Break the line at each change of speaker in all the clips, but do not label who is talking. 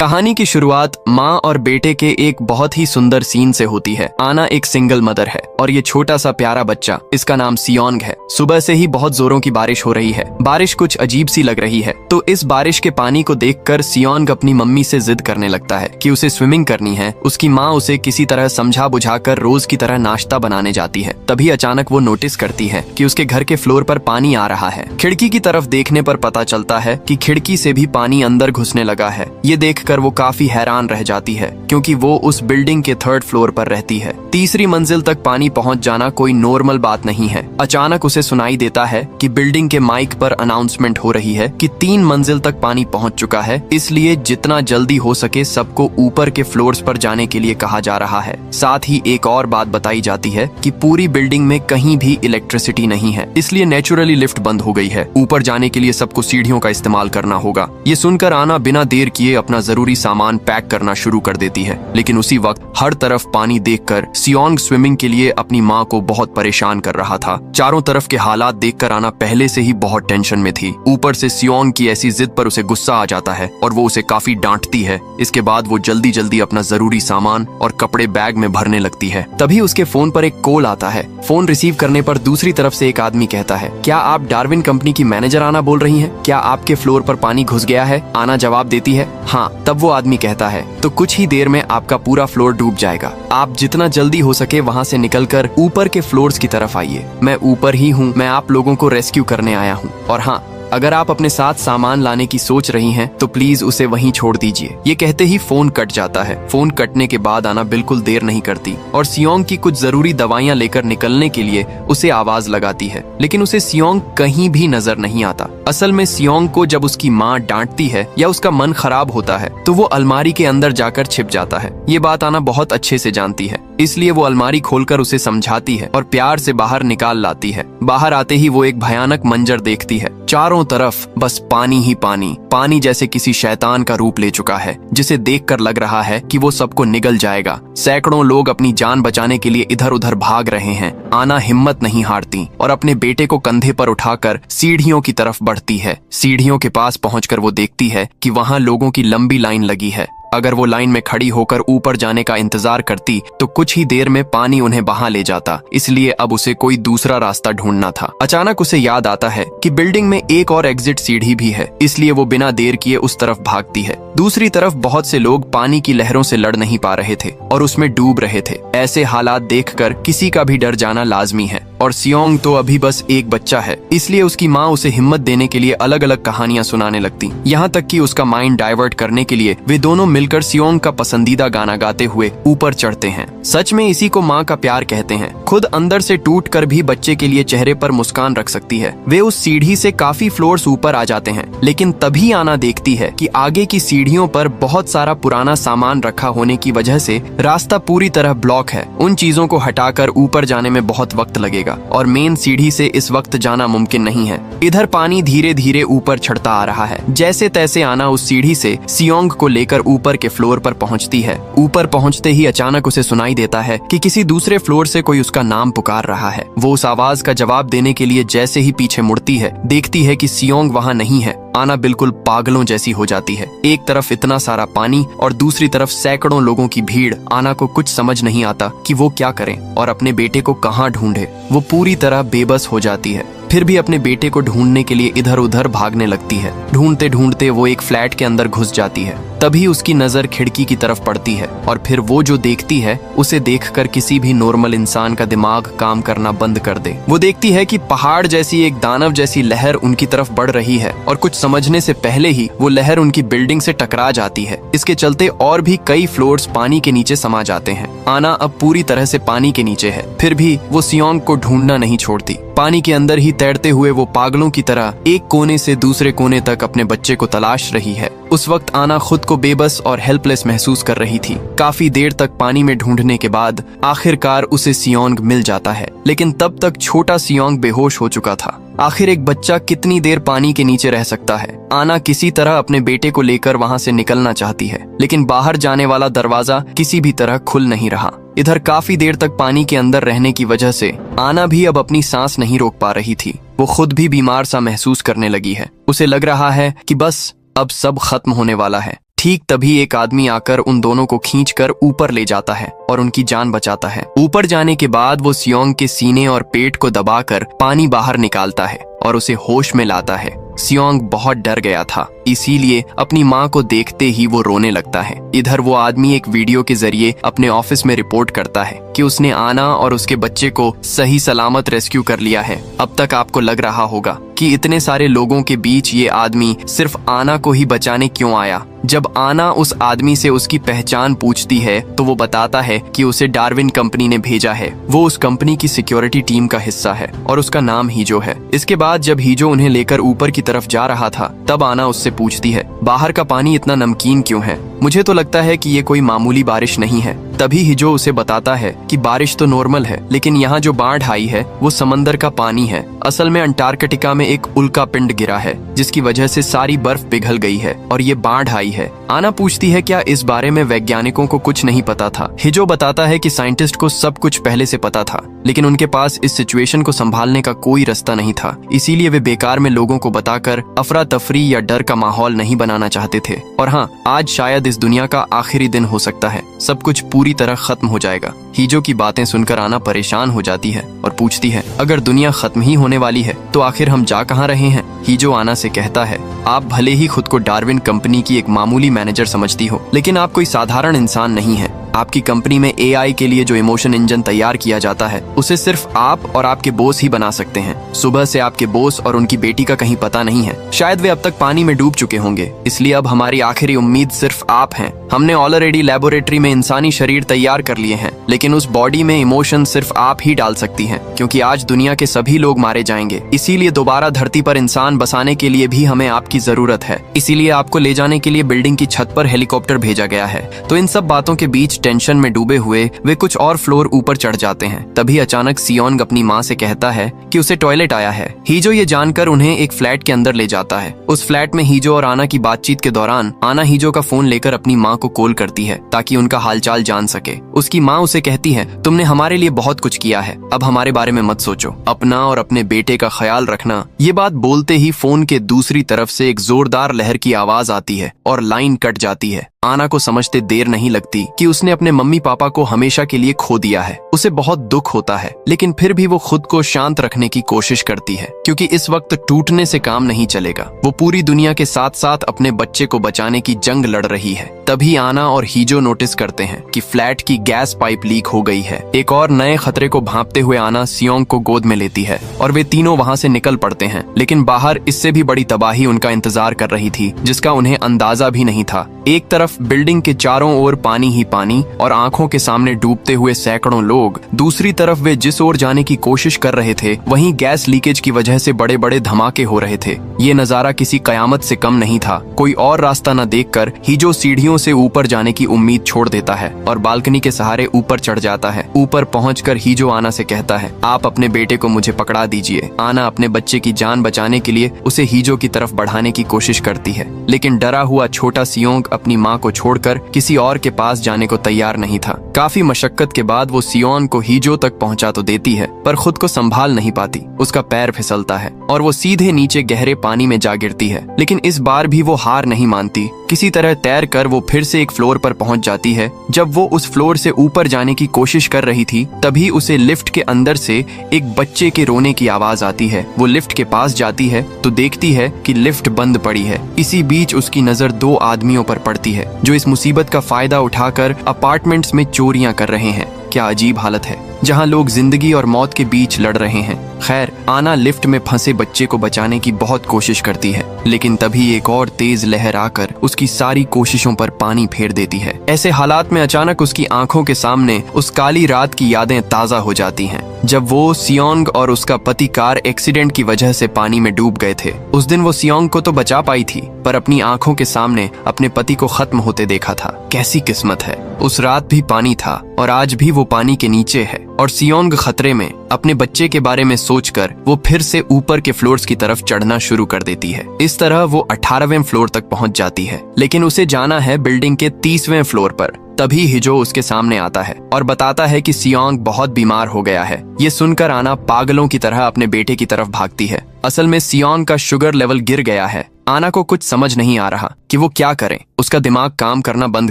कहानी की शुरुआत माँ और बेटे के एक बहुत ही सुंदर सीन से होती है। आना एक सिंगल मदर है और ये छोटा सा प्यारा बच्चा, इसका नाम सियोंग है। सुबह से ही बहुत जोरों की बारिश हो रही है। बारिश कुछ अजीब सी लग रही है, तो इस बारिश के पानी को देखकर सियोंग अपनी मम्मी से जिद करने लगता है कि उसे स्विमिंग करनी है। उसकी माँ उसे किसी तरह समझा बुझाकर रोज की तरह नाश्ता बनाने जाती है। तभी अचानक वो नोटिस करती है कि उसके घर के फ्लोर पर पानी आ रहा है। खिड़की की तरफ देखने पर पता चलता है कि खिड़की से भी पानी अंदर घुसने लगा है। ये देखकर वो काफी हैरान रह जाती है, क्योंकि वो उस बिल्डिंग के 3rd फ्लोर पर रहती है। तीसरी मंजिल तक पानी पहुंच जाना कोई नॉर्मल बात नहीं है। अचानक उसे सुनाई देता है कि बिल्डिंग के माइक पर अनाउंसमेंट हो रही है कि 3 मंजिल तक पानी पहुंच चुका है, इसलिए जितना जल्दी हो सके सबको ऊपर के फ्लोर्स पर जाने के लिए कहा जा रहा है। साथ ही एक और बात बताई जाती है कि पूरी बिल्डिंग में कहीं भी इलेक्ट्रिसिटी नहीं है, इसलिए नेचुरली लिफ्ट बंद हो गई है। ऊपर जाने के लिए सबको सीढ़ियों का इस्तेमाल करना होगा। ये सुनकर आना बिना देर किए अपना जरूरी सामान पैक करना शुरू कर देती है। लेकिन उसी वक्त हर तरफ पानी देखकर सियोंग स्विमिंग के लिए अपनी माँ को बहुत परेशान कर रहा था। चारों तरफ के हालात देखकर आना पहले से ही बहुत टेंशन में थी। ऊपर से सियोंग की ऐसी जिद पर उसे गुस्सा आ जाता है और वो उसे काफी डांटती है। इसके बाद वो जल्दी जल्दी अपना जरूरी सामान और कपड़े बैग में भरने लगती है। तभी उसके फोन पर एक कॉल आता है। फोन रिसीव करने पर दूसरी तरफ से एक आदमी कहता है, क्या आप डार्विन कंपनी की मैनेजर आना बोल रही हैं? क्या आपके फ्लोर पर पानी घुस गया है? आना जवाब देती है, हाँ। तब वो आदमी कहता है, तो कुछ ही देर में आपका पूरा फ्लोर डूब जाएगा। आप जितना जल्दी हो सके वहाँ से निकलकर ऊपर के फ्लोर्स की तरफ आइए। मैं ऊपर ही हूँ, मैं आप लोगों को रेस्क्यू करने आया हूँ। और हाँ, अगर आप अपने साथ सामान लाने की सोच रही हैं तो प्लीज उसे वहीं छोड़ दीजिए। ये कहते ही फोन कट जाता है। फोन कटने के बाद आना बिल्कुल देर नहीं करती और सियोंग की कुछ जरूरी दवाइयां लेकर निकलने के लिए उसे आवाज लगाती है, लेकिन उसे सियोंग कहीं भी नजर नहीं आता। असल में सियोंग को जब उसकी माँ डांटती है या उसका मन खराब होता है तो वो अलमारी के अंदर जाकर छिप जाता है। ये बात आना बहुत अच्छे से जानती है, इसलिए वो अलमारी खोलकर उसे समझाती है और प्यार से बाहर निकाल लाती है। बाहर आते ही वो एक भयानक मंजर देखती है। चारों तरफ बस पानी ही पानी। पानी जैसे किसी शैतान का रूप ले चुका है, जिसे देखकर लग रहा है कि वो सबको निगल जाएगा। सैकड़ों लोग अपनी जान बचाने के लिए इधर उधर भाग रहे हैं। आना हिम्मत नहीं हारती और अपने बेटे को कंधे पर उठाकर सीढ़ियों की तरफ बढ़ती है। सीढ़ियों के पास पहुंचकर वो देखती है कि वहां लोगों की लंबी लाइन लगी है। अगर वो लाइन में खड़ी होकर ऊपर जाने का इंतजार करती तो कुछ ही देर में पानी उन्हें बहा ले जाता, इसलिए अब उसे कोई दूसरा रास्ता ढूंढना था। अचानक उसे याद आता है कि बिल्डिंग में एक और एग्जिट सीढ़ी भी है, इसलिए वो बिना देर किए उस तरफ भागती है। दूसरी तरफ बहुत से लोग पानी की लहरों से लड़ नहीं पा रहे थे और उसमें डूब रहे थे। ऐसे हालात देखकर किसी का भी डर जाना लाजमी है और सियोंग तो अभी बस एक बच्चा है, इसलिए उसकी माँ उसे हिम्मत देने के लिए अलग अलग कहानियां सुनाने लगती। यहाँ तक कि उसका माइंड डाइवर्ट करने के लिए वे दोनों मिलकर सियोंग का पसंदीदा गाना गाते हुए ऊपर चढ़ते हैं। सच में इसी को माँ का प्यार कहते हैं। खुद अंदर से टूट कर भी बच्चे के लिए चेहरे पर मुस्कान रख सकती है। वे उस सीढ़ी से काफी फ्लोर्स ऊपर आ जाते हैं, लेकिन तभी आना देखती है कि आगे की सीढ़ियों पर बहुत सारा पुराना सामान रखा होने की वजह से रास्ता पूरी तरह ब्लॉक है। उन चीजों को हटाकर ऊपर जाने में बहुत वक्त लगेगा और मेन सीढ़ी से इस वक्त जाना मुमकिन नहीं है। इधर पानी धीरे धीरे ऊपर चढ़ता आ रहा है। जैसे तैसे आना उस सीढ़ी से सियोंग को लेकर ऊपर के फ्लोर पर पहुंचती है। ऊपर पहुंचते ही अचानक उसे सुनाई देता है कि किसी दूसरे फ्लोर से कोई उसका नाम पुकार रहा है। वो उस आवाज का जवाब देने के लिए जैसे ही पीछे मुड़ती है, देखती है कि सियोंग वहां नहीं है। आना बिल्कुल पागलों जैसी हो जाती है। एक तरफ इतना सारा पानी और दूसरी तरफ सैकड़ों लोगों की भीड़। आना को कुछ समझ नहीं आता कि वो क्या करे और अपने बेटे को कहाँ ढूंढे। वो पूरी तरह बेबस हो जाती है। फिर भी अपने बेटे को ढूंढने के लिए इधर उधर भागने लगती है। ढूंढते ढूंढते वो एक फ्लैट के अंदर घुस जाती है। तभी उसकी नजर खिड़की की तरफ पड़ती है और फिर वो जो देखती है उसे देखकर किसी भी नॉर्मल इंसान का दिमाग काम करना बंद कर दे। वो देखती है कि पहाड़ जैसी एक दानव जैसी लहर उनकी तरफ बढ़ रही है और कुछ समझने से पहले ही वो लहर उनकी बिल्डिंग से टकरा जाती है। इसके चलते और भी कई फ्लोर्स पानी के नीचे समा जाते हैं। आना अब पूरी तरह से पानी के नीचे है, फिर भी वो सियोंग को ढूंढना नहीं छोड़ती। पानी के अंदर ही तैरते हुए वो पागलों की तरह एक कोने से दूसरे कोने तक अपने बच्चे को तलाश रही है। उस वक्त आना खुद को बेबस और हेल्पलेस महसूस कर रही थी। काफी देर तक पानी में ढूंढने के बाद आखिरकार उसे सियोंग मिल जाता है, लेकिन तब तक छोटा सियोंग बेहोश हो चुका था। आखिर एक बच्चा कितनी देर पानी के नीचे रह सकता है। आना किसी तरह अपने बेटे को लेकर वहां से निकलना चाहती है, लेकिन बाहर जाने वाला दरवाजा किसी भी तरह खुल नहीं रहा। इधर काफी देर तक पानी के अंदर रहने की वजह से आना भी अब अपनी सांस नहीं रोक पा रही थी। वो खुद भी बीमार सा महसूस करने लगी है। उसे लग रहा है कि बस अब सब खत्म होने वाला है। ठीक तभी एक आदमी आकर उन दोनों को खींचकर ऊपर ले जाता है और उनकी जान बचाता है। ऊपर जाने के बाद वो सियोंग के सीने और पेट को दबाकर पानी बाहर निकालता है और उसे होश में लाता है। सियोंग बहुत डर गया था, इसीलिए अपनी माँ को देखते ही वो रोने लगता है। इधर वो आदमी एक वीडियो के जरिए अपने ऑफिस में रिपोर्ट करता है कि उसने आना और उसके बच्चे को सही सलामत रेस्क्यू कर लिया है। अब तक आपको लग रहा होगा कि इतने सारे लोगों के बीच ये आदमी सिर्फ आना को ही बचाने क्यों आया। जब आना उस आदमी से उसकी पहचान पूछती है तो वो बताता है कि उसे डार्विन कंपनी ने भेजा है। वो उस कंपनी की सिक्योरिटी टीम का हिस्सा है और उसका नाम हीजो है। इसके बाद जब हीजो उन्हें लेकर ऊपर की तरफ जा रहा था तब आना उससे पूछती है, बाहर का पानी इतना नमकीन क्यों है? मुझे तो लगता है कि ये कोई मामूली बारिश नहीं है। तभी हीजो उसे बताता है कि बारिश तो नॉर्मल है, लेकिन यहाँ जो बाढ़ आई है वो समंदर का पानी है। असल में अंटार्कटिका में एक उल्का पिंड गिरा है जिसकी वजह से सारी बर्फ पिघल गई है और ये बाढ़ आई है। आना पूछती है क्या इस बारे में वैज्ञानिकों को कुछ नहीं पता था। हीजो बताता है कि साइंटिस्ट को सब कुछ पहले से पता था, लेकिन उनके पास इस सिचुएशन को संभालने का कोई रास्ता नहीं था, इसीलिए वे बेकार में लोगों को बताकर अफरा तफरी या डर का माहौल नहीं बनाना चाहते थे। और हाँ, आज शायद इस दुनिया का आखिरी दिन हो सकता है, सब कुछ पूरी तरह खत्म हो जाएगा। हीजो की बातें सुनकर आना परेशान हो जाती है और पूछती है, अगर दुनिया खत्म ही होने वाली है तो आखिर हम जा कहाँ रहे हैं? हीजो आना से कहता है, आप भले ही खुद को डार्विन कंपनी की एक मामूली मैनेजर समझती हो, लेकिन आप कोई साधारण इंसान नहीं है। आपकी कंपनी में एआई के लिए जो इमोशन इंजन तैयार किया जाता है उसे सिर्फ आप और आपके बॉस ही बना सकते हैं। सुबह से आपके बॉस और उनकी बेटी का कहीं पता नहीं है, शायद वे अब तक पानी में डूब चुके होंगे, इसलिए अब हमारी आखिरी उम्मीद सिर्फ आप हैं। हमने ऑलरेडी लेबोरेटरी में इंसानी शरीर तैयार कर लिए हैं, लेकिन उस बॉडी में इमोशन सिर्फ आप ही डाल सकती हैं, क्योंकि आज दुनिया के सभी लोग मारे जाएंगे। इसीलिए दोबारा धरती पर इंसान बसाने के लिए भी हमें आपकी जरूरत है। इसीलिए आपको ले जाने के लिए बिल्डिंग की छत पर हेलीकॉप्टर भेजा गया है। तो इन सब बातों के बीच टेंशन में डूबे हुए वे कुछ और फ्लोर ऊपर चढ़ जाते हैं। तभी अचानक सियोंग अपनी माँ से कहता है कि उसे टॉयलेट आया है। हीजो ये जानकर उन्हें एक फ्लैट के अंदर ले जाता है। उस फ्लैट में हीजो और आना की बातचीत के दौरान आना हीजो का फोन लेकर अपनी माँ को कॉल करती है ताकि उनका हालचाल जान सके। उसकी माँ उसे कहती है, तुमने हमारे लिए बहुत कुछ किया है, अब हमारे बारे में मत सोचो, अपना और अपने बेटे का ख्याल रखना। ये बात बोलते ही फोन के दूसरी तरफ से एक जोरदार लहर की आवाज आती है और लाइन कट जाती है। आना को समझते देर नहीं लगती कि उसने अपने मम्मी पापा को हमेशा के लिए खो दिया है। उसे बहुत दुख होता है, लेकिन फिर भी वो खुद को शांत रखने की कोशिश करती है, क्योंकि इस वक्त टूटने से काम नहीं चलेगा। वो पूरी दुनिया के साथ साथ अपने बच्चे को बचाने की जंग लड़ रही है। तभी आना और हीजो नोटिस करते हैं कि फ्लैट की गैस पाइप लीक हो गई है। एक और नए खतरे को भांपते हुए आना सियोंग को गोद में लेती है और वे तीनों वहाँ से निकल पड़ते हैं। लेकिन बाहर इससे भी बड़ी तबाही उनका इंतजार कर रही थी, जिसका उन्हें अंदाजा भी नहीं था। एक तरफ बिल्डिंग के चारों ओर पानी ही पानी और आंखों के सामने डूबते हुए सैकड़ों लोग, दूसरी तरफ वे जिस ओर जाने की कोशिश कर रहे थे वहीं गैस लीकेज की वजह से बड़े बड़े धमाके हो रहे थे। ये नजारा किसी कयामत से कम नहीं था। कोई और रास्ता न देखकर हीजो सीढ़ियों से ऊपर जाने की उम्मीद छोड़ देता है और बालकनी के सहारे ऊपर चढ़ जाता है। ऊपर पहुंचकर हीजो आना से कहता है, आप अपने बेटे को मुझे पकड़ा दीजिए। आना अपने बच्चे की जान बचाने के लिए उसे हीजो की तरफ बढ़ाने की कोशिश करती है, लेकिन डरा हुआ छोटा सियोंग अपनी माँ को छोड़कर किसी और के पास जाने को तैयार नहीं था। काफी मशक्कत के बाद वो सियोंग को हीजो तक पहुंचा तो देती है, पर खुद को संभाल नहीं पाती। उसका पैर फिसलता है और वो सीधे नीचे गहरे पानी में जा गिरती है। लेकिन इस बार भी वो हार नहीं मानती। किसी तरह तैर कर वो फिर से एक फ्लोर पर पहुंच जाती है। जब वो उस फ्लोर से ऊपर जाने की कोशिश कर रही थी, तभी उसे लिफ्ट के अंदर से एक बच्चे के रोने की आवाज आती है। वो लिफ्ट के पास जाती है तो देखती है कि लिफ्ट बंद पड़ी है। इसी बीच उसकी नजर दो आदमियों पर पड़ती है जो इस मुसीबत का फायदा उठाकर अपार्टमेंट्स में चोरियां कर रहे हैं। क्या अजीब हालत है, जहां लोग जिंदगी और मौत के बीच लड़ रहे हैं। खैर, आना लिफ्ट में फंसे बच्चे को बचाने की बहुत कोशिश करती है, लेकिन तभी एक और तेज लहर आकर उसकी सारी कोशिशों पर पानी फेर देती है। ऐसे हालात में अचानक उसकी आंखों के सामने उस काली रात की यादें ताजा हो जाती हैं, जब वो सियोंग और उसका पति कार एक्सीडेंट की वजह से पानी में डूब गए थे। उस दिन वो सियोंग को तो बचा पाई थी, पर अपनी आंखों के सामने अपने पति को खत्म होते देखा था। कैसी किस्मत है, उस रात भी पानी था और आज भी वो पानी के नीचे है। और सियोंग खतरे में अपने बच्चे के बारे में सोचकर वो फिर से ऊपर के फ्लोर्स की तरफ चढ़ना शुरू कर देती है। इस तरह वो 18वें फ्लोर तक पहुंच जाती है, लेकिन उसे जाना है बिल्डिंग के 30वें फ्लोर पर। तभी हिजो उसके सामने आता है और बताता है कि सियोंग बहुत बीमार हो गया है। ये सुनकर आना पागलों की तरह अपने बेटे की तरफ भागती है। असल में सियोंग का शुगर लेवल गिर गया है। आना को कुछ समझ नहीं आ रहा कि वो क्या करे। उसका दिमाग काम करना बंद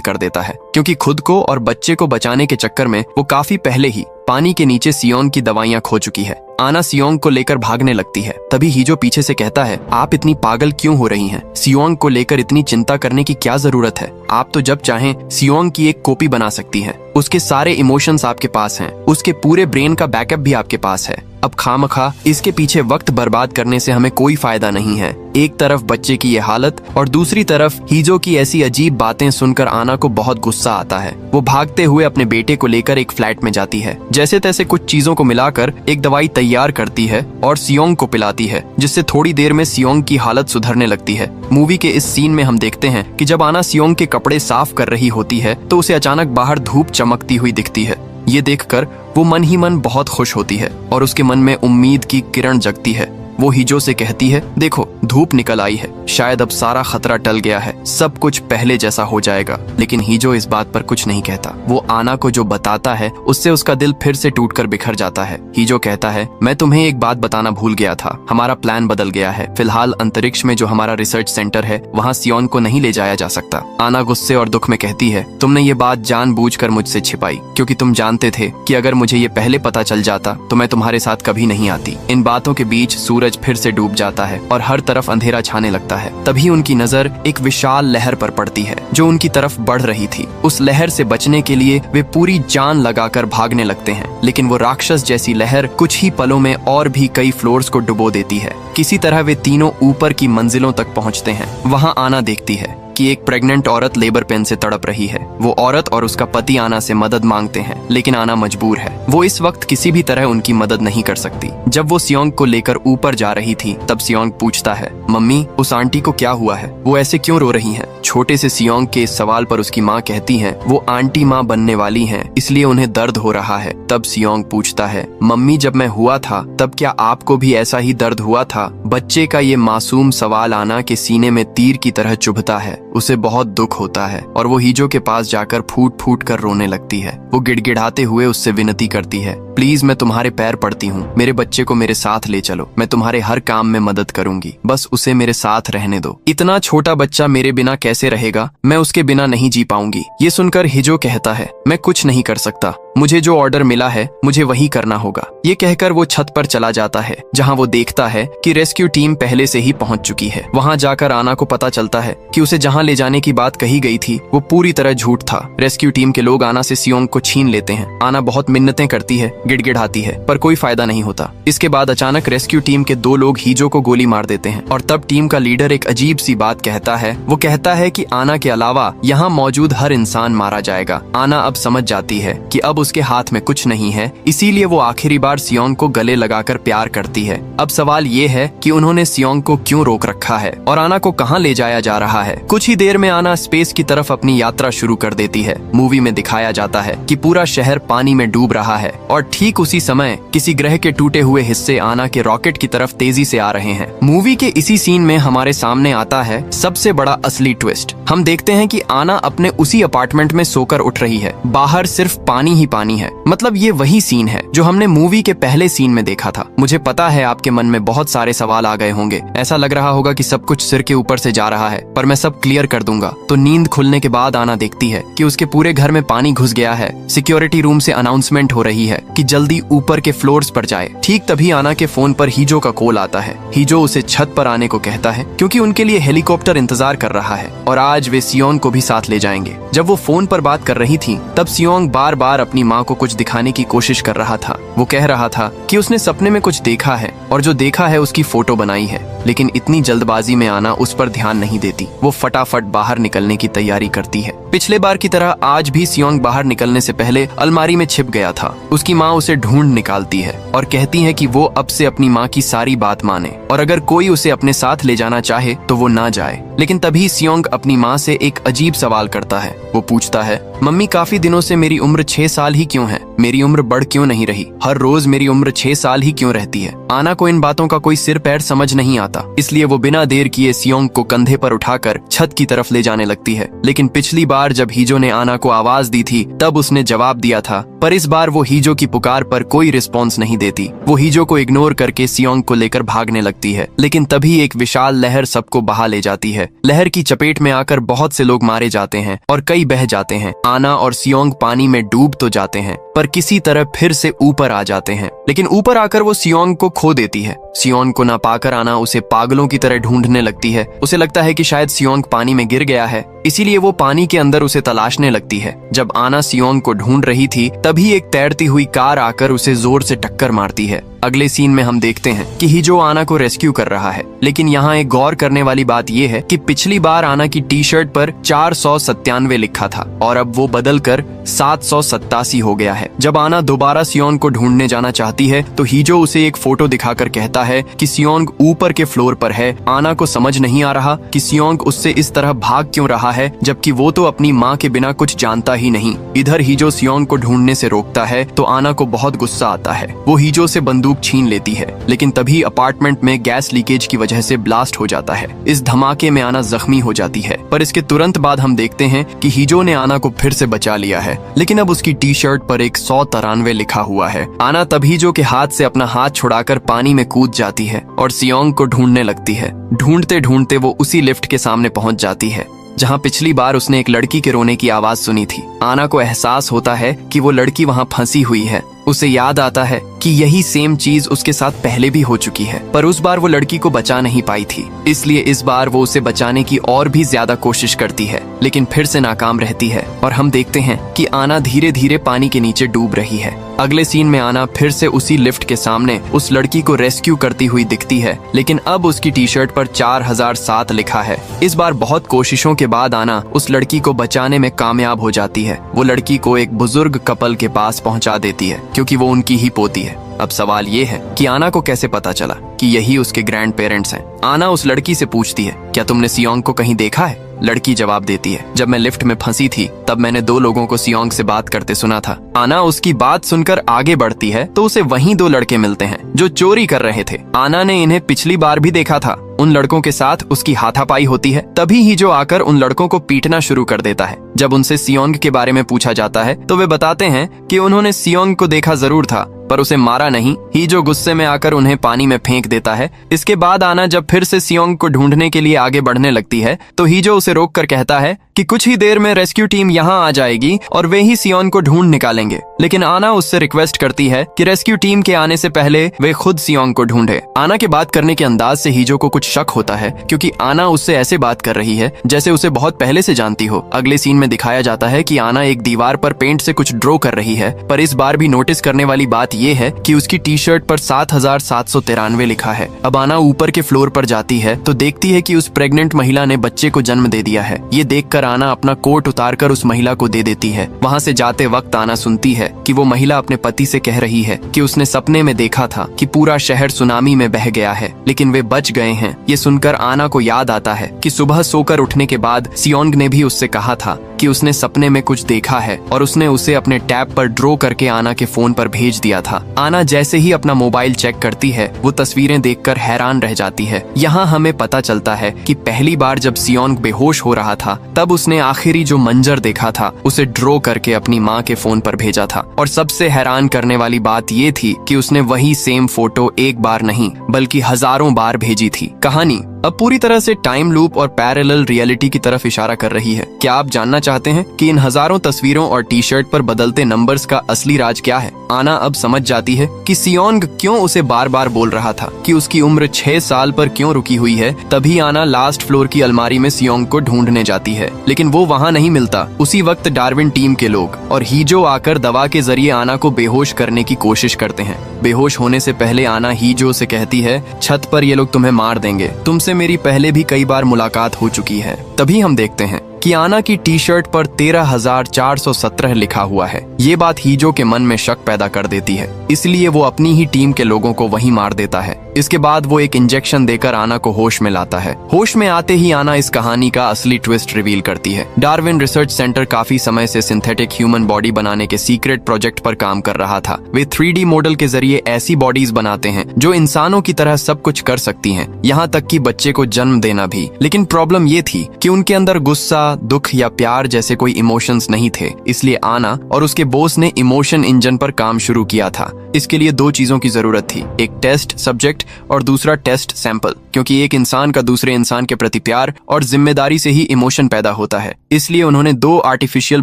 कर देता है क्योंकि खुद को और बच्चे को बचाने के चक्कर में वो काफी पहले ही पानी के नीचे सियोंग की दवाइयां खो चुकी है। आना सियोंग को लेकर भागने लगती है। तभी हिजो पीछे से कहता है, आप इतनी पागल क्यों हो रही हैं? सियोंग को लेकर इतनी चिंता करने की क्या जरूरत है? आप तो जब चाहें सियोंग की एक कॉपी बना सकती हैं। उसके सारे इमोशंस आपके पास हैं। उसके पूरे ब्रेन का बैकअप भी आपके पास है। अब खामखा इसके पीछे वक्त बर्बाद करने से हमें कोई फायदा नहीं है। एक तरफ बच्चे की ये हालत और दूसरी तरफ हिजो की ऐसी अजीब बातें सुनकर आना को बहुत गुस्सा आता है। वो भागते हुए अपने बेटे को लेकर एक फ्लैट में जाती है। जैसे तैसे कुछ चीजों को मिलाकर एक दवाई तैयार करती है और सियोंग को पिलाती है, जिससे थोड़ी देर में सियोंग की हालत सुधरने लगती है। मूवी के इस सीन में हम देखते हैं कि जब आना सियोंग के कपड़े साफ कर रही होती है तो उसे अचानक बाहर धूप चमकती हुई दिखती है। ये देखकर वो मन ही मन बहुत खुश होती है और उसके मन में उम्मीद की किरण जगती है। वो हिजो से कहती है, देखो धूप निकल आई है, शायद अब सारा खतरा टल गया है, सब कुछ पहले जैसा हो जाएगा। लेकिन हिजो इस बात पर कुछ नहीं कहता। वो आना को जो बताता है उससे उसका दिल फिर से टूटकर बिखर जाता है। हिजो कहता है, मैं तुम्हें एक बात बताना भूल गया था, हमारा प्लान बदल गया है। फिलहाल अंतरिक्ष में जो हमारा रिसर्च सेंटर है वहाँ सियोन को नहीं ले जाया जा सकता। आना गुस्से और दुख में कहती है, तुमने ये बात जानबूझकर मुझसे छिपाई क्योंकि तुम जानते थे कि अगर मुझे ये पहले पता चल जाता तो मैं तुम्हारे साथ कभी नहीं आती। इन बातों के बीच सूरज फिर से डूब जाता है और हर तरफ अंधेरा छाने लगता है। तभी उनकी नजर एक विशाल लहर पर पड़ती है जो उनकी तरफ बढ़ रही थी। उस लहर से बचने के लिए वे पूरी जान लगाकर भागने लगते हैं, लेकिन वो राक्षस जैसी लहर कुछ ही पलों में और भी कई फ्लोर्स को डुबो देती है। किसी तरह वे तीनों ऊपर की मंजिलों तक पहुंचते हैं। वहां आना देखती है कि एक प्रेग्नेंट औरत लेबर पेन से तड़प रही है। वो औरत और उसका पति आना से मदद मांगते हैं, लेकिन आना मजबूर है। वो इस वक्त किसी भी तरह उनकी मदद नहीं कर सकती। जब वो सियोंग को लेकर ऊपर जा रही थी तब सियोंग पूछता है, मम्मी उस आंटी को क्या हुआ है? वो ऐसे क्यों रो रही हैं? छोटे से सियोंग के इस सवाल पर उसकी माँ कहती है, वो आंटी माँ बनने वाली हैं, इसलिए उन्हें दर्द हो रहा है। तब सियोंग पूछता है, मम्मी जब मैं हुआ था तब क्या आपको भी ऐसा ही दर्द हुआ था? बच्चे का ये मासूम सवाल आना के सीने में तीर की तरह चुभता है। उसे बहुत दुख होता है और वो हिजो के पास जाकर फूट फूट कर रोने लगती है। वो गिड़गिड़ाते हुए उससे विनती करती है, प्लीज मैं तुम्हारे पैर पड़ती हूँ, मेरे बच्चे को मेरे साथ ले चलो, मैं तुम्हारे हर काम में मदद करूंगी, बस उसे मेरे साथ रहने दो। इतना छोटा बच्चा मेरे बिना कैसे रहेगा? मैं उसके बिना नहीं जी पाऊंगी। ये सुनकर हिजो कहता है, मैं कुछ नहीं कर सकता, मुझे जो ऑर्डर मिला है मुझे वही करना होगा। ये कहकर वो छत पर चला जाता है जहाँ वो देखता है कि रेस्क्यू टीम पहले से ही पहुंच चुकी है। वहाँ जाकर आना को पता चलता है कि उसे जहाँ ले जाने की बात कही गई थी वो पूरी तरह झूठ था। रेस्क्यू टीम के लोग आना से सियोंग को छीन लेते हैं। आना बहुत मिन्नतें करती है, गिड़गिड़ाती है, पर कोई फायदा नहीं होता। इसके बाद अचानक रेस्क्यू टीम के 2 लोग हिजो को गोली मार देते हैं और तब टीम का लीडर एक अजीब सी बात कहता है। वो कहता है कि आना के अलावा यहाँ मौजूद हर इंसान मारा जाएगा। आना अब समझ जाती है कि अब उसके हाथ में कुछ नहीं है, इसीलिए वो आखिरी बार सियोंग को गले लगाकर प्यार करती है। अब सवाल ये है कि उन्होंने सियोंग को क्यों रोक रखा है और आना को कहाँ ले जाया जा रहा है। कुछ ही देर में आना स्पेस की तरफ अपनी यात्रा शुरू कर देती है। मूवी में दिखाया जाता है कि पूरा शहर पानी में डूब रहा है और ठीक उसी समय किसी ग्रह के टूटे हुए हिस्से आना के रॉकेट की तरफ तेजी से आ रहे हैं। मूवी के इसी सीन में हमारे सामने आता है सबसे बड़ा असली ट्विस्ट। हम देखते हैं कि आना अपने उसी अपार्टमेंट में सोकर उठ रही है। बाहर सिर्फ पानी ही पानी है। मतलब ये वही सीन है जो हमने मूवी के पहले सीन में देखा था। मुझे पता है आपके मन में बहुत सारे सवाल आ गए होंगे। ऐसा लग रहा होगा कि सब कुछ सिर के ऊपर से जा रहा है, पर मैं सब क्लियर कर दूंगा। तो नींद खुलने के बाद आना देखती है कि उसके पूरे घर में पानी घुस गया है। सिक्योरिटी रूम से अनाउंसमेंट हो रही है कि जल्दी ऊपर के फ्लोर्स पर जाए। ठीक तभी आना के फोन पर हिजो का कॉल आता है। हिजो उसे छत पर आने को कहता है क्योंकि उनके लिए हेलीकॉप्टर इंतजार कर रहा है और आज वे सियोंग को भी साथ ले जाएंगे। जब वो फोन पर बात कर रही थी तब सियोंग बार बार अपनी माँ को कुछ दिखाने की कोशिश कर रहा था। वो कह रहा था कि उसने सपने में कुछ देखा है और जो देखा है उसकी फोटो बनाई है, लेकिन इतनी जल्दबाजी में आना उस पर ध्यान नहीं देती। वो फटाफट बाहर निकलने की तैयारी करती है। पिछले बार की तरह आज भी सियोंग बाहर निकलने से पहले अलमारी में छिप गया था। उसकी माँ उसे ढूंढ निकालती है और कहती है कि वो अब से अपनी माँ की सारी बात माने और अगर कोई उसे अपने साथ ले जाना चाहे तो वो ना जाए। लेकिन तभी सियोंग अपनी माँ से एक अजीब सवाल करता है। वो पूछता है, मम्मी काफी दिनों से मेरी उम्र 6 साल ही क्यों है? मेरी उम्र बढ़ क्यों नहीं रही? हर रोज मेरी उम्र 6 साल ही क्यों रहती है? आना को इन बातों का कोई सिर पैर समझ नहीं आता, इसलिए वो बिना देर किए सियोंग को कंधे पर उठाकर छत की तरफ ले जाने लगती है। लेकिन पिछली बार जब हीजो ने आना को आवाज दी थी तब उसने जवाब दिया था, पर इस बार वो हीजो की पुकार पर कोई रिस्पॉन्स नहीं देती। वो हीजो को इग्नोर करके सियोंग को लेकर भागने लगती है, लेकिन तभी एक विशाल लहर सबको बहा ले जाती है। लहर की चपेट में आकर बहुत से लोग मारे जाते हैं और कई बह जाते हैं। आना और सियोंग पानी में डूब तो जाते हैं, पर किसी तरह फिर से ऊपर आ जाते हैं, लेकिन ऊपर आकर वो सियोंग को खो देती है। सियोंग को ना पाकर आना उसे पागलों की तरह ढूंढने लगती है। उसे लगता है कि शायद सियोंग पानी में गिर गया है, इसीलिए वो पानी के अंदर उसे तलाशने लगती है। जब आना सियोंग को ढूंढ रही थी तभी एक तैरती हुई कार आकर उसे जोर से टक्कर मारती है। अगले सीन में हम देखते हैं कि हीजो आना को रेस्क्यू कर रहा है, लेकिन यहाँ एक गौर करने वाली बात यह है कि पिछली बार आना की टी शर्ट पर 497 लिखा था और अब वो बदल कर 787 हो गया है। जब आना दोबारा सियोंग को ढूंढने जाना चाहती है तो हीजो उसे एक फोटो दिखाकर कहता है कि सियोंग ऊपर के फ्लोर पर है। आना को समझ नहीं आ रहा कि सियोंग उससे इस तरह भाग क्यों रहा है, जबकि वो तो अपनी माँ के बिना कुछ जानता ही नहीं। इधर हीजो सियोंग को ढूंढने से रोकता है तो आना को बहुत गुस्सा आता है। वो हीजो से बंदूक छीन लेती है, लेकिन तभी अपार्टमेंट में गैस लीकेज की वजह से ब्लास्ट हो जाता है। इस धमाके में आना जख्मी हो जाती है, पर इसके तुरंत बाद हम देखते हैं कि हीजो ने आना को फिर से बचा लिया है, लेकिन अब उसकी टी शर्ट पर एक 193 लिखा हुआ है। आना तब हीजो के हाथ से अपना हाथ छुड़ाकर पानी में कूद जाती है और सियोंग को ढूंढने लगती है। ढूंढते ढूंढते वो उसी लिफ्ट के सामने पहुंच जाती है जहां पिछली बार उसने एक लड़की के रोने की आवाज सुनी थी। आना को एहसास होता है कि वो लड़की वहां फंसी हुई है। उसे याद आता है कि यही सेम चीज उसके साथ पहले भी हो चुकी है, पर उस बार वो लड़की को बचा नहीं पाई थी, इसलिए इस बार वो उसे बचाने की और भी ज्यादा कोशिश करती है, लेकिन फिर से नाकाम रहती है और हम देखते हैं कि आना धीरे धीरे पानी के नीचे डूब रही है। अगले सीन में आना फिर से उसी लिफ्ट के सामने उस लड़की को रेस्क्यू करती हुई दिखती है, लेकिन अब उसकी टी शर्ट पर 4007 लिखा है। इस बार बहुत कोशिशों के बाद आना उस लड़की को बचाने में कामयाब हो जाती है। वो लड़की को एक बुजुर्ग कपल के पास पहुंचा देती है, क्योंकि वो उनकी ही पोती है। अब सवाल ये है कि आना को कैसे पता चला कि यही उसके ग्रैंड पेरेंट्स हैं। आना उस लड़की से पूछती है, क्या तुमने सियोंग को कहीं देखा है? लड़की जवाब देती है, जब मैं लिफ्ट में फंसी थी तब मैंने 2 लोगों को सियोंग से बात करते सुना था। आना उसकी बात सुनकर आगे बढ़ती है तो उसे वहीं 2 लड़के मिलते हैं जो चोरी कर रहे थे। आना ने इन्हें पिछली बार भी देखा था। उन लड़कों के साथ उसकी हाथापाई होती है, तभी ही जो आकर उन लड़कों को पीटना शुरू कर देता है। जब उनसे सियोंग के बारे में पूछा जाता है तो वे बताते हैं कि उन्होंने सियोंग को देखा जरूर था, पर उसे मारा नहीं। ही जो गुस्से में आकर उन्हें पानी में फेंक देता है। इसके बाद आना जब फिर से सियोंग को ढूंढने के लिए आगे बढ़ने लगती है तो हीजो उसे रोककर कहता है कि कुछ ही देर में रेस्क्यू टीम यहाँ आ जाएगी और वे ही सियोंग को ढूंढ निकालेंगे। लेकिन आना उससे रिक्वेस्ट करती है कि रेस्क्यू टीम के आने से पहले वे खुद सियोंग को ढूंढे। आना के बात करने के अंदाज से हीजो को कुछ शक होता है, क्योंकि आना उससे ऐसे बात कर रही है जैसे उसे बहुत पहले से जानती हो। अगले सीन में दिखाया जाता है कि आना एक दीवार पर पेंट से कुछ ड्रॉ कर रही है, पर इस बार भी नोटिस करने वाली बात यह है कि उसकी टी शर्ट पर 7793 लिखा है। अब आना ऊपर के फ्लोर पर जाती है तो देखती है कि उस प्रेग्नेंट महिला ने बच्चे को जन्म दे दिया है। ये देखकर आना अपना कोट उतारकर उस महिला को दे देती है। वहाँ से जाते वक्त आना सुनती है कि वो महिला अपने पति से कह रही है कि उसने सपने में देखा था कि पूरा शहर सुनामी में बह गया है, लेकिन वे बच गए हैं। ये सुनकर आना को याद आता है कि सुबह सोकर उठने के बाद सियोंग ने भी उससे कहा था कि उसने सपने में कुछ देखा है और उसने उसे अपने टैब पर ड्रॉ करके आना के फोन पर भेज दिया था। आना जैसे ही अपना मोबाइल चेक करती है वो तस्वीरें देखकर हैरान रह जाती है। यहाँ हमें पता चलता है कि पहली बार जब सियोंग बेहोश हो रहा था तब उसने आखिरी जो मंजर देखा था उसे ड्रॉ करके अपनी माँ के फोन पर भेजा था। और सबसे हैरान करने वाली बात ये थी कि उसने वही सेम फोटो एक बार नहीं बल्कि हजारों बार भेजी थी। कहानी अब पूरी तरह से टाइम लूप और पैरेलल रियलिटी की तरफ इशारा कर रही है। क्या आप जानना चाहते हैं कि इन हजारों तस्वीरों और टी शर्ट पर बदलते नंबर्स का असली राज क्या है? आना अब समझ जाती है कि सियोंग क्यों उसे बार बार बोल रहा था कि उसकी उम्र 6 साल पर क्यों रुकी हुई है। तभी आना लास्ट फ्लोर की अलमारी में सियोंग को ढूंढने जाती है, लेकिन वो वहाँ नहीं मिलता। उसी वक्त डार्विन टीम के लोग और हीजो आकर दवा के जरिए आना को बेहोश करने की कोशिश करते हैं। बेहोश होने से पहले आना हीजो से कहती है, छत पर ये लोग तुम्हें मार देंगे, तुमसे मेरी पहले भी कई बार मुलाकात हो चुकी है। तभी हम देखते हैं कि आना की टी शर्ट पर 13,417 लिखा हुआ है। ये बात हीजो के मन में शक पैदा कर देती है, इसलिए वो अपनी ही टीम के लोगों को वहीं मार देता है। इसके बाद वो एक इंजेक्शन देकर आना को होश में लाता है। होश में आते ही आना इस कहानी का असली ट्विस्ट रिवील करती है। डार्विन रिसर्च सेंटर काफी समय से सिंथेटिक ह्यूमन बॉडी बनाने के सीक्रेट प्रोजेक्ट पर काम कर रहा था। वे 3D मॉडल के जरिए ऐसी बॉडीज बनाते हैं जो इंसानों की तरह सब कुछ कर सकती हैं, यहाँ तक कि बच्चे को जन्म देना भी। लेकिन प्रॉब्लम ये थी कि उनके अंदर गुस्सा, दुख या प्यार जैसे कोई इमोशंस नहीं थे। इसलिए आना और उसके बॉस ने इमोशन इंजन पर काम शुरू किया था। इसके लिए दो चीजों की जरूरत थी, एक टेस्ट सब्जेक्ट और दूसरा टेस्ट सैंपल, क्योंकि एक इंसान का दूसरे इंसान के प्रति प्यार और जिम्मेदारी से ही इमोशन पैदा होता है। इसलिए उन्होंने दो आर्टिफिशियल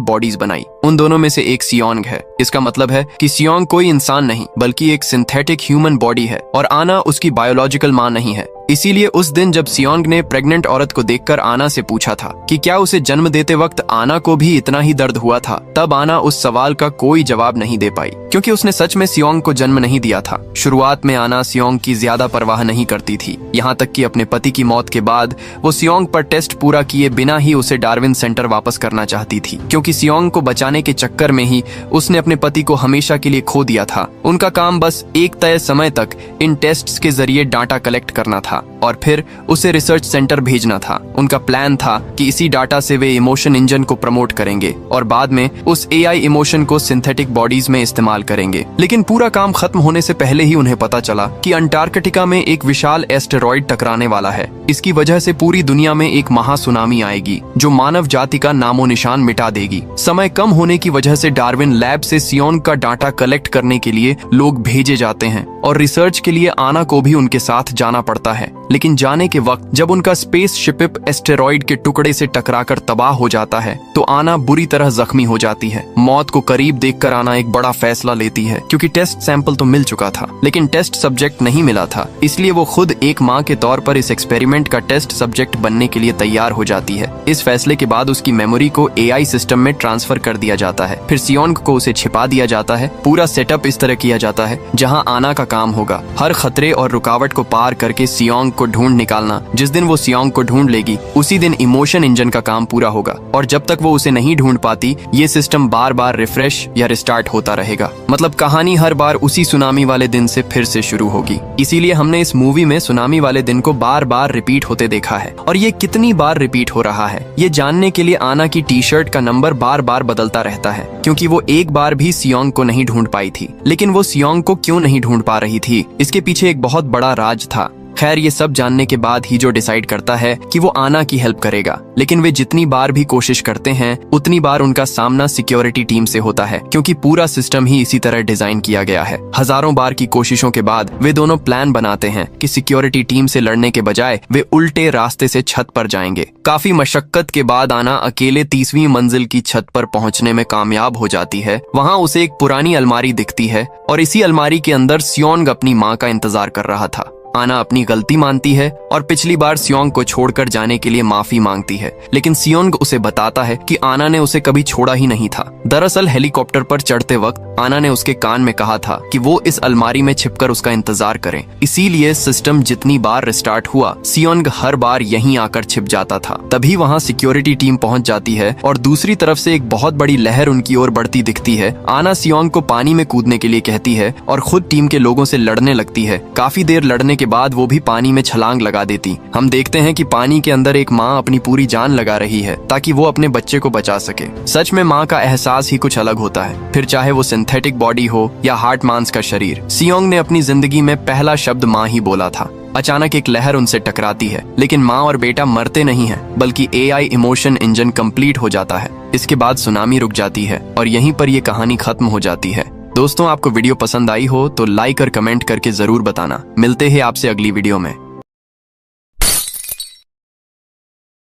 बॉडीज बनाई। उन दोनों में से एक सियोंग है। इसका मतलब है कि सियोंग कोई इंसान नहीं बल्कि एक सिंथेटिक ह्यूमन बॉडी है और आना उसकी बायोलॉजिकल मां नहीं है। इसीलिए उस दिन जब सियोंग ने प्रेग्नेंट औरत को देखकर आना से पूछा था कि क्या उसे जन्म देते वक्त आना को भी इतना ही दर्द हुआ था, तब आना उस सवाल का कोई जवाब नहीं दे पाई, क्योंकि उसने सच में सियोंग को जन्म नहीं दिया था। शुरुआत में आना सियोंग की ज्यादा परवाह नहीं करती थी, यहाँ तक कि अपने पति की मौत के बाद वो सियोंग पर टेस्ट पूरा किए बिना ही उसे डार्विन सेंटर वापस करना चाहती थी, क्योंकि सियोंग को बचाने के चक्कर में ही उसने अपने पति को हमेशा के लिए खो दिया था। उनका काम बस एक तय समय तक इन टेस्ट्स के जरिए डाटा कलेक्ट करना था और फिर उसे रिसर्च सेंटर भेजना था। उनका प्लान था कि इसी डाटा से वे इमोशन इंजन को प्रमोट करेंगे और बाद में उस AI इमोशन को सिंथेटिक बॉडीज में इस्तेमाल करेंगे। लेकिन पूरा काम खत्म होने से पहले ही उन्हें पता चला कि अंटार्कटिका में एक विशाल एस्टेरॉइड टकराने वाला है। इसकी वजह से पूरी दुनिया में एक महासुनामी आएगी जो मानव जाति का नामो निशान मिटा देगी। समय कम होने की वजह से डार्विन लैब से सियोंग का डाटा कलेक्ट करने के लिए लोग भेजे जाते हैं और रिसर्च के लिए आना को भी उनके साथ जाना पड़ता है। लेकिन जाने के वक्त जब उनका स्पेस शिप एस्टेरॉइड के टुकड़े से टकराकर तबाह हो जाता है तो आना बुरी तरह जख्मी हो जाती है। मौत को करीब देखकर आना एक बड़ा फैसला लेती है, क्योंकि टेस्ट सैंपल तो मिल चुका था लेकिन टेस्ट सब्जेक्ट नहीं मिला था। इसलिए वो खुद एक माँ के तौर पर इस एक्सपेरिमेंट का टेस्ट सब्जेक्ट बनने के लिए तैयार हो जाती है। इस फैसले के बाद उसकी मेमोरी को AI सिस्टम में ट्रांसफर कर दिया जाता है। फिर सियोंग को उसे छिपा दिया जाता है। पूरा सेटअप इस तरह किया जाता है जहाँ आना का काम होगा हर खतरे और रुकावट को पार करके सियोंग को ढूंढ निकालना। जिस दिन वो सियोंग को ढूंढ लेगी उसी दिन इमोशन इंजन का काम पूरा होगा और जब तक वो उसे नहीं ढूंढ पाती ये सिस्टम बार बार रिफ्रेश या रिस्टार्ट होता रहेगा। मतलब कहानी हर बार उसी सुनामी वाले दिन से फिर से शुरू होगी। इसीलिए हमने इस मूवी में सुनामी वाले दिन को बार बार रिपीट होते देखा है और ये कितनी बार रिपीट हो रहा है ये जानने के लिए आना की टी शर्ट का नंबर बार बार बदलता रहता है, क्योंकि वो एक बार भी सियोंग को नहीं ढूंढ पाई थी। लेकिन वो सियोंग को क्यों नहीं ढूंढ पा रही थी, इसके पीछे एक बहुत बड़ा राज था। खैर ये सब जानने के बाद ही जो डिसाइड करता है कि वो आना की हेल्प करेगा, लेकिन वे जितनी बार भी कोशिश करते हैं उतनी बार उनका सामना सिक्योरिटी टीम से होता है, क्योंकि पूरा सिस्टम ही इसी तरह डिजाइन किया गया है। हजारों बार की कोशिशों के बाद वे दोनों प्लान बनाते हैं कि सिक्योरिटी टीम से लड़ने के बजाय वे उल्टे रास्ते से छत पर जाएंगे। काफी मशक्कत के बाद आना अकेले 30वीं मंजिल की छत पर पहुंचने में कामयाब हो जाती है। वहाँ उसे एक पुरानी अलमारी दिखती है और इसी अलमारी के अंदर सियोंग अपनी माँ का इंतजार कर रहा था। आना अपनी गलती मानती है और पिछली बार सियोंग को छोड़कर जाने के लिए माफी मांगती है, लेकिन सियोंग उसे बताता है कि आना ने उसे कभी छोड़ा ही नहीं था। दरअसल हेलीकॉप्टर पर चढ़ते वक्त आना ने उसके कान में कहा था कि वो इस अलमारी में छिपकर उसका इंतजार करें। इसीलिए सिस्टम जितनी बार रिस्टार्ट हुआ सियोंग हर बार यहीं आकर छिप जाता था। तभी वहाँ सिक्योरिटी टीम पहुंच जाती है और दूसरी तरफ से एक बहुत बड़ी लहर उनकी ओर बढ़ती दिखती है। आना सियोंग को पानी में कूदने के लिए कहती है और खुद टीम के लोगों से लड़ने लगती है। काफी देर लड़ने के बाद वो भी पानी में छलांग लगा देती। हम देखते हैं कि पानी के अंदर एक माँ अपनी पूरी जान लगा रही है ताकि वो अपने बच्चे को बचा सके। सच में माँ का एहसास ही कुछ अलग होता है, फिर चाहे वो सिंथेटिक बॉडी हो या हार्ट मांस का शरीर। सियोंग ने अपनी जिंदगी में पहला शब्द माँ ही बोला था। अचानक एक लहर उनसे टकराती है, लेकिन माँ और बेटा मरते नहीं हैं, बल्कि AI इमोशन इंजन कंप्लीट हो जाता है। इसके बाद सुनामी रुक जाती है और यहीं पर ये कहानी खत्म हो जाती है। दोस्तों आपको वीडियो पसंद आई हो तो लाइक और कमेंट करके जरूर बताना। मिलते हैं आपसे अगली वीडियो में।